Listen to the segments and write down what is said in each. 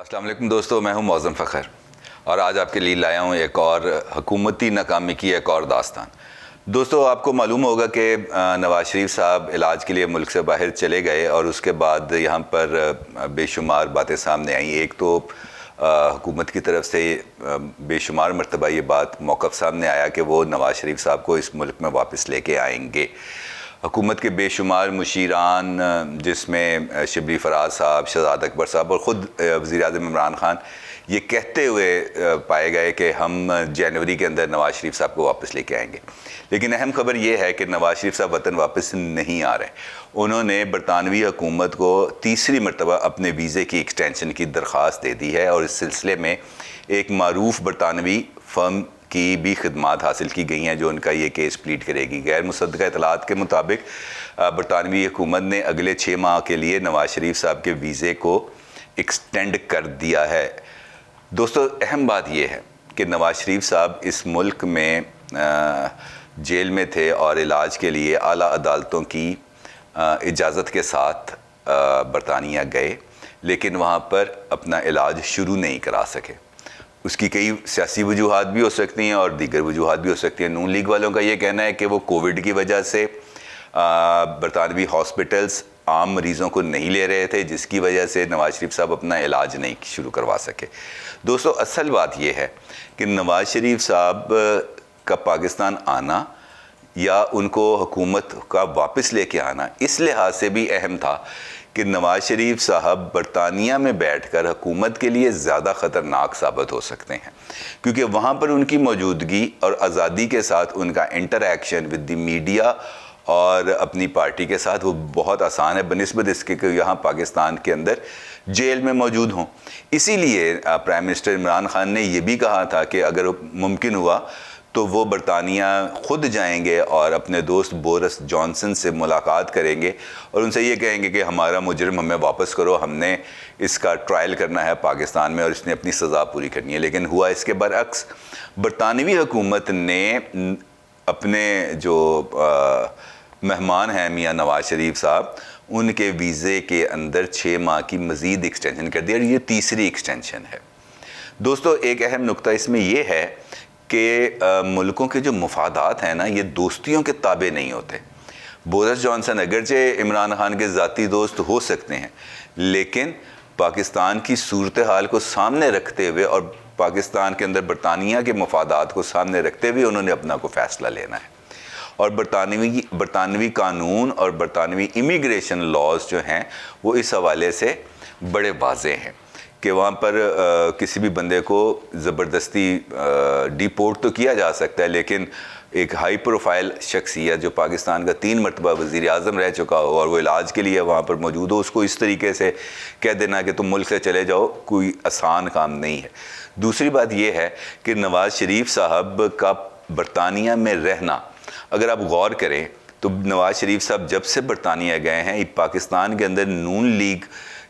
अस्सलाम वालेकुम दोस्तों, मैं हूं मौज़म फ़खर और आज आपके लिए लाया हूं एक और हुकूमती नाकामी की एक और दास्तान। दोस्तों, आपको मालूम होगा कि नवाज़ शरीफ साहब इलाज के लिए मुल्क से बाहर चले गए और उसके बाद यहाँ पर बेशुमार बातें सामने आई। एक तो हुकूमत की तरफ से बेशुमार मरतबा ये बात मौक़िफ़ सामने आया कि वो नवाज़ शरीफ साहब को इस मुल्क में वापस लेके आएंगे। हुकूमत के बेशुमार मुशीरान, जिसमें शिबली फराज साहब, शहजाद अकबर साहब और ख़ुद वज़ीर-ए-आज़म इमरान खान ये कहते हुए पाए गए कि हम जनवरी के अंदर नवाज़ शरीफ साहब को वापस लेके आएंगे। लेकिन अहम ख़बर ये है कि नवाज़ शरीफ साहब वतन वापस नहीं आ रहे। उन्होंने बरतानवी हुकूमत को तीसरी मरतबा अपने वीज़े की एक्सटेंशन की दरख्वास्त दे दी है और इस सिलसिले में एक मारूफ बरतानवी फ़र्म की भी खिदमात हासिल की गई हैं जो उनका ये केस प्लीड करेगी। गैर मुसद्दक़ा इतलात के मुताबिक बरतानवी हुकूमत ने अगले 6 माह के लिए नवाज़ शरीफ साहब के वीज़े को एक्सटेंड कर दिया है। दोस्तों, अहम बात यह है कि नवाज़ शरीफ साहब इस मुल्क में जेल में थे और इलाज के लिए आला अदालतों की इजाज़त के साथ बरतानिया गए, लेकिन वहाँ पर अपना इलाज शुरू नहीं करा सके। उसकी कई सियासी वजूहात भी हो सकती हैं और दीगर वजूहात भी हो सकती हैं। नून लीग वालों का ये कहना है कि वो कोविड की वजह से बरतानवी हॉस्पिटल्स आम मरीज़ों को नहीं ले रहे थे, जिसकी वजह से नवाज़ शरीफ साहब अपना इलाज नहीं शुरू करवा सके। दोस्तों, असल बात यह है कि नवाज़ शरीफ साहब का पाकिस्तान आना या उनको हुकूमत का वापस लेके आना इस लिहाज से भी अहम था कि नवाज़ शरीफ साहब बरतानिया में बैठकर हुकूमत के लिए ज़्यादा ख़तरनाक साबित हो सकते हैं, क्योंकि वहाँ पर उनकी मौजूदगी और आज़ादी के साथ उनका इंटरैक्शन विद द मीडिया और अपनी पार्टी के साथ वो बहुत आसान है बनिस्बत इसके कि यहाँ पाकिस्तान के अंदर जेल में मौजूद हों। इसीलिए प्राइम मिनिस्टर इमरान खान ने ये भी कहा था कि अगर मुमकिन हुआ तो वो बरतानिया ख़ुद जाएंगे और अपने दोस्त बोरिस जॉनसन से मुलाकात करेंगे और उनसे ये कहेंगे कि हमारा मुजरिम हमें वापस करो, हमने इसका ट्रायल करना है पाकिस्तान में और इसने अपनी सज़ा पूरी करनी है। लेकिन हुआ इसके बरअक्स। बरतानवी हुकूमत ने अपने जो मेहमान हैं मियाँ नवाज़ शरीफ साहब, उनके वीज़े के अंदर 6 माह की मज़ीद एक्सटेंशन कर दी और ये तीसरी एक्सटेंशन है। दोस्तों, एक अहम नुक्ता इसमें यह है कि मुल्कों के जो मुफादात हैं ना, ये दोस्तियों के ताबे नहीं होते। बोरिस जॉनसन अगरचे इमरान खान के ज़ाती दोस्त हो सकते हैं, लेकिन पाकिस्तान की सूरत हाल को सामने रखते हुए और पाकिस्तान के अंदर बरतानिया के मुफादात को सामने रखते हुए उन्होंने अपना को फ़ैसला लेना है। और बरतानवी कानून और बरतानवी इमिग्रेशन लॉज जो हैं वो इस हवाले से बड़े वाज़ेह हैं कि वहाँ पर किसी भी बंदे को ज़बरदस्ती डिपोर्ट तो किया जा सकता है, लेकिन एक हाई प्रोफाइल शख्सियत जो पाकिस्तान का 3 मरतबा वज़ीर-ए-आज़म रह चुका हो और वो इलाज के लिए वहाँ पर मौजूद हो, उसको इस तरीके से कह देना कि तुम मुल्क से चले जाओ, कोई आसान काम नहीं है। दूसरी बात यह है कि नवाज़ शरीफ साहब का बरतानिया में रहना, अगर आप गौर करें तो नवाज़ शरीफ साहब जब से बरतानिया गए हैं, पाकिस्तान के अंदर नून लीग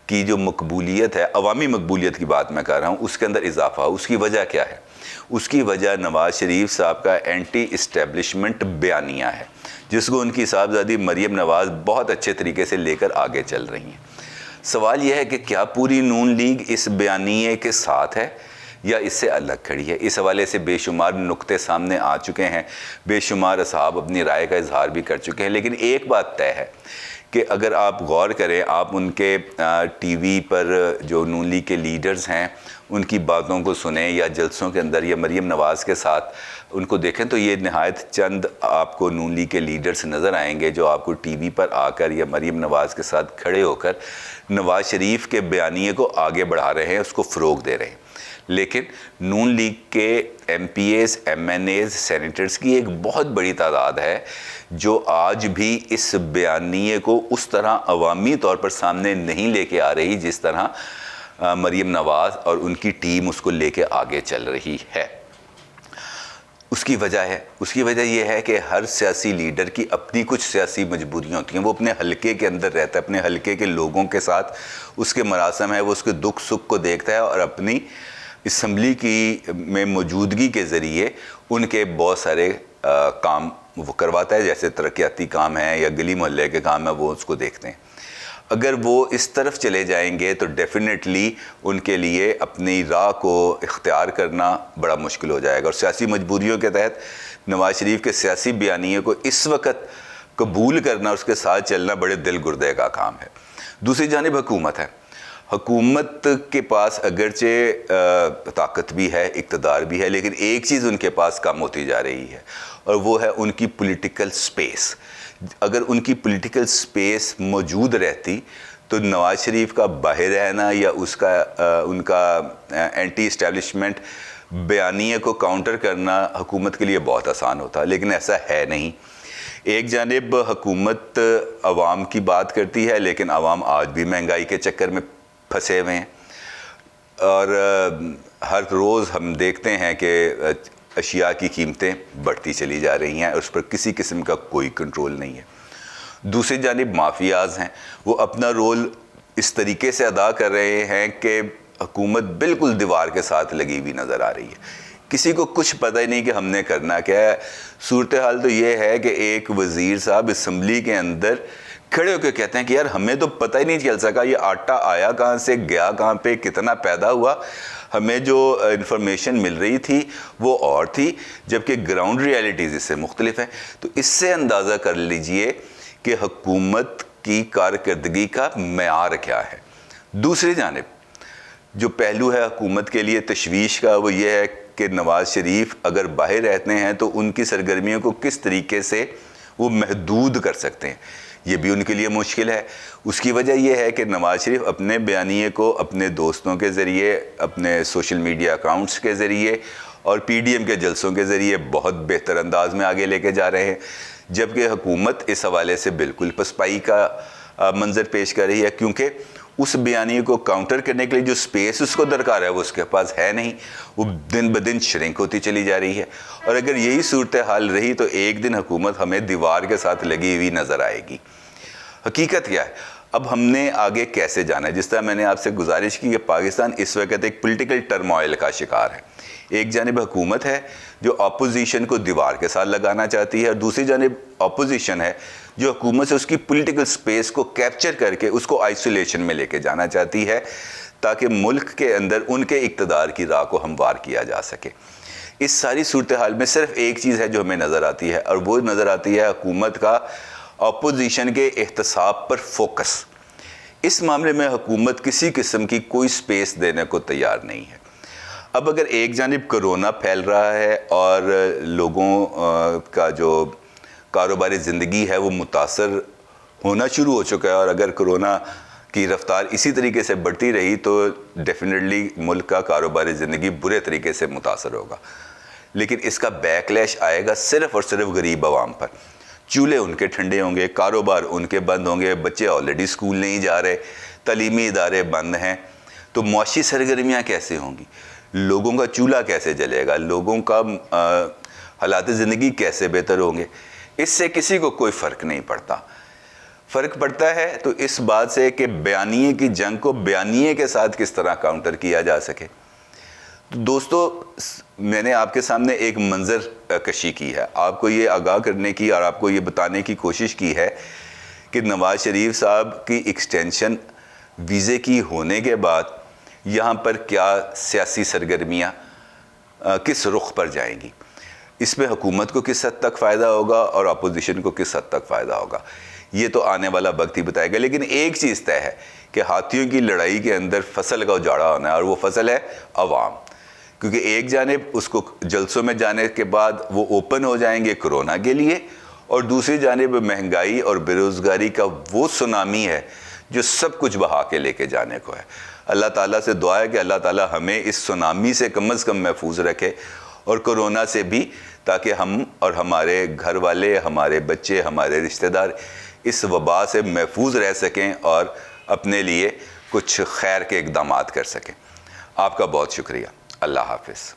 की जो मकबूलियत है, अवामी मकबूलियत की बात मैं कर रहा हूँ, उसके अंदर इजाफा। उसकी वजह क्या है? उसकी वजह नवाज़ शरीफ साहब का एंटी इस्टेब्लिशमेंट बयानिया है, जिसको उनकी साहबजादी मरीम नवाज़ बहुत अच्छे तरीके से लेकर आगे चल रही हैं। सवाल यह है कि क्या पूरी नून लीग इस बयानिए के साथ है या इससे अलग खड़ी है? इस हवाले से बेशुमार नुक्ते सामने आ चुके हैं, बेशुमार असहाब अपनी राय का इजहार भी कर चुके हैं। लेकिन एक बात तय है कि अगर आप गौर करें, आप उनके टीवी पर जो नून लीग के लीडर्स हैं उनकी बातों को सुने या जलसों के अंदर या मरीम नवाज़ के साथ उनको देखें, तो ये नहायत चंद आपको नून लीग के लीडर्स नज़र आएंगे जो आपको टीवी पर आकर या मरीम नवाज़ के साथ खड़े होकर नवाज़ शरीफ के बयानिए को आगे बढ़ा रहे हैं, उसको फ़रोग़ दे रहे हैं। लेकिन नून लीग के MPAs, MNAs, सेनेटर्स की एक बहुत बड़ी तादाद है जो आज भी इस बयानिए को उस तरह अवामी तौर पर सामने नहीं लेके आ रही जिस तरह मरीम नवाज़ और उनकी टीम उसको लेके आगे चल रही है। उसकी वजह यह है कि हर सियासी लीडर की अपनी कुछ सियासी मजबूरियाँ होती हैं। वो अपने हलके के अंदर रहता है, अपने हलके के लोगों के साथ उसके मरासम है, वो उसके दुख सुख को देखता है और अपनी असम्बली की में मौजूदगी के ज़रिए उनके बहुत सारे काम वो करवाता है, जैसे तरक्याती काम है या गली मोहल्ले के काम है, वो उसको देखते हैं। اگر وہ اس طرف چلے جائیں گے تو ڈیفینیٹلی ان کے لیے اپنی راہ کو اختیار کرنا بڑا مشکل ہو جائے گا، اور سیاسی مجبوریوں کے تحت نواز شریف کے سیاسی بیانیے کو اس وقت قبول کرنا، اس کے ساتھ چلنا بڑے دل گردے کا کام ہے۔ دوسری جانب حکومت ہے، حکومت کے پاس اگرچہ طاقت بھی ہے، اقتدار بھی ہے، لیکن ایک چیز ان کے پاس کم ہوتی جا رہی ہے، اور وہ ہے ان کی پولیٹیکل سپیس۔ اگر ان کی پولیٹیکل سپیس موجود رہتی تو نواز شریف کا باہر رہنا یا ان کا اینٹی اسٹیبلشمنٹ بیانیے کو کاؤنٹر کرنا حکومت کے لیے بہت آسان ہوتا، لیکن ایسا ہے نہیں۔ ایک جانب حکومت عوام کی بات کرتی ہے، لیکن عوام آج بھی مہنگائی کے چکر میں پھنسے ہوئے ہیں، اور ہر روز ہم دیکھتے ہیں کہ اشیاء کی قیمتیں بڑھتی چلی جا رہی ہیں، اس پر کسی قسم کا کوئی کنٹرول نہیں ہے۔ دوسری جانب مافیاز ہیں، وہ اپنا رول اس طریقے سے ادا کر رہے ہیں کہ حکومت بالکل دیوار کے ساتھ لگی ہوئی نظر آ رہی ہے، کسی کو کچھ پتہ ہی نہیں کہ ہم نے کرنا کیا ہے۔ صورتحال تو یہ ہے کہ ایک وزیر صاحب اسمبلی کے اندر کھڑے ہو کے کہتے ہیں کہ یار ہمیں تو پتہ ہی نہیں چل سکا یہ آٹا آیا کہاں سے، گیا کہاں پہ، کتنا پیدا ہوا، ہمیں جو انفارمیشن مل رہی تھی وہ اور تھی، جبکہ گراؤنڈ ریالٹیز اس سے مختلف ہیں۔ تو اس سے اندازہ کر لیجئے کہ حکومت کی کارکردگی کا معیار کیا ہے۔ دوسری جانب جو پہلو ہے حکومت کے لیے تشویش کا، وہ یہ ہے کہ نواز شریف اگر باہر رہتے ہیں تو ان کی سرگرمیوں کو کس طریقے سے وہ محدود کر سکتے ہیں، یہ بھی ان کے لیے مشکل ہے۔ اس کی وجہ یہ ہے کہ نواز شریف اپنے بیانیے کو اپنے دوستوں کے ذریعے، اپنے سوشل میڈیا اکاؤنٹس کے ذریعے اور پی ڈی ایم کے جلسوں کے ذریعے بہت بہتر انداز میں آگے لے کے جا رہے ہیں، جبکہ حکومت اس حوالے سے بالکل پسپائی کا منظر پیش کر رہی ہے، کیونکہ اس بیانیے کو کاؤنٹر کرنے کے لیے جو سپیس اس کو درکار ہے وہ اس کے پاس ہے نہیں، وہ دن بدن شرنک ہوتی چلی جا رہی ہے۔ اور اگر یہی صورتحال رہی تو ایک دن حکومت ہمیں دیوار کے ساتھ لگی ہوئی نظر آئے گی۔ حقیقت کیا ہے؟ اب ہم نے آگے کیسے جانا ہے؟ جس طرح میں نے آپ سے گزارش کی کہ پاکستان اس وقت ایک پولیٹیکل ٹرموائل کا شکار ہے۔ ایک جانب حکومت ہے جو اپوزیشن کو دیوار کے ساتھ لگانا چاہتی ہے، اور دوسری جانب اپوزیشن ہے جو حکومت سے اس کی پولیٹیکل سپیس کو کیپچر کر کے اس کو آئسولیشن میں لے کے جانا چاہتی ہے، تاکہ ملک کے اندر ان کے اقتدار کی راہ کو ہموار کیا جا سکے۔ اس ساری صورتحال میں صرف ایک چیز ہے جو ہمیں نظر آتی ہے، اور وہ نظر آتی ہے حکومت کا اپوزیشن کے احتساب پر فوکس۔ اس معاملے میں حکومت کسی قسم کی کوئی سپیس دینے کو تیار نہیں ہے۔ اب اگر ایک جانب کرونا پھیل رہا ہے اور لوگوں کا جو کاروباری زندگی ہے وہ متاثر ہونا شروع ہو چکا ہے، اور اگر کرونا کی رفتار اسی طریقے سے بڑھتی رہی تو ڈیفینیٹلی ملک کا کاروباری زندگی برے طریقے سے متاثر ہوگا، لیکن اس کا بیک لیش آئے گا صرف اور صرف غریب عوام پر۔ چولہے ان کے ٹھنڈے ہوں گے، کاروبار ان کے بند ہوں گے، بچے آلریڈی اسکول نہیں جا رہے، تعلیمی ادارے بند ہیں، تو معاشی سرگرمیاں کیسے ہوں گی؟ لوگوں کا چولہا کیسے جلے گا؟ لوگوں کا حالات زندگی کیسے بہتر ہوں گے؟ اس سے کسی کو کوئی فرق نہیں پڑتا۔ فرق پڑتا ہے تو اس بات سے کہ بیانیے کی جنگ کو بیانیے کے ساتھ کس طرح کاؤنٹر کیا جا سکے۔ تو دوستو، میں نے آپ کے سامنے ایک منظر کشی کی ہے، آپ کو یہ آگاہ کرنے کی اور آپ کو یہ بتانے کی کوشش کی ہے کہ نواز شریف صاحب کی ایکسٹینشن ویزے کی ہونے کے بعد یہاں پر کیا سیاسی سرگرمیاں کس رخ پر جائیں گی، اس میں حکومت کو کس حد تک فائدہ ہوگا اور اپوزیشن کو کس حد تک فائدہ ہوگا، یہ تو آنے والا وقت ہی بتائے گا۔ لیکن ایک چیز طے ہے کہ ہاتھیوں کی لڑائی کے اندر فصل کا اجاڑا ہونا ہے، اور وہ فصل ہے عوام، کیونکہ ایک جانب اس کو جلسوں میں جانے کے بعد وہ اوپن ہو جائیں گے کرونا کے لیے، اور دوسری جانب مہنگائی اور بے روزگاری کا وہ سونامی ہے جو سب کچھ بہا کے لے کے جانے کو ہے۔ اللہ تعالیٰ سے دعا ہے کہ اللہ تعالیٰ ہمیں اس سونامی سے کم از کم محفوظ رکھے، اور کرونا سے بھی، تاکہ ہم اور ہمارے گھر والے، ہمارے بچے، ہمارے رشتہ دار اس وبا سے محفوظ رہ سکیں اور اپنے لیے کچھ خیر کے اقدامات کر سکیں۔ آپ کا بہت شکریہ۔ اللہ حافظ۔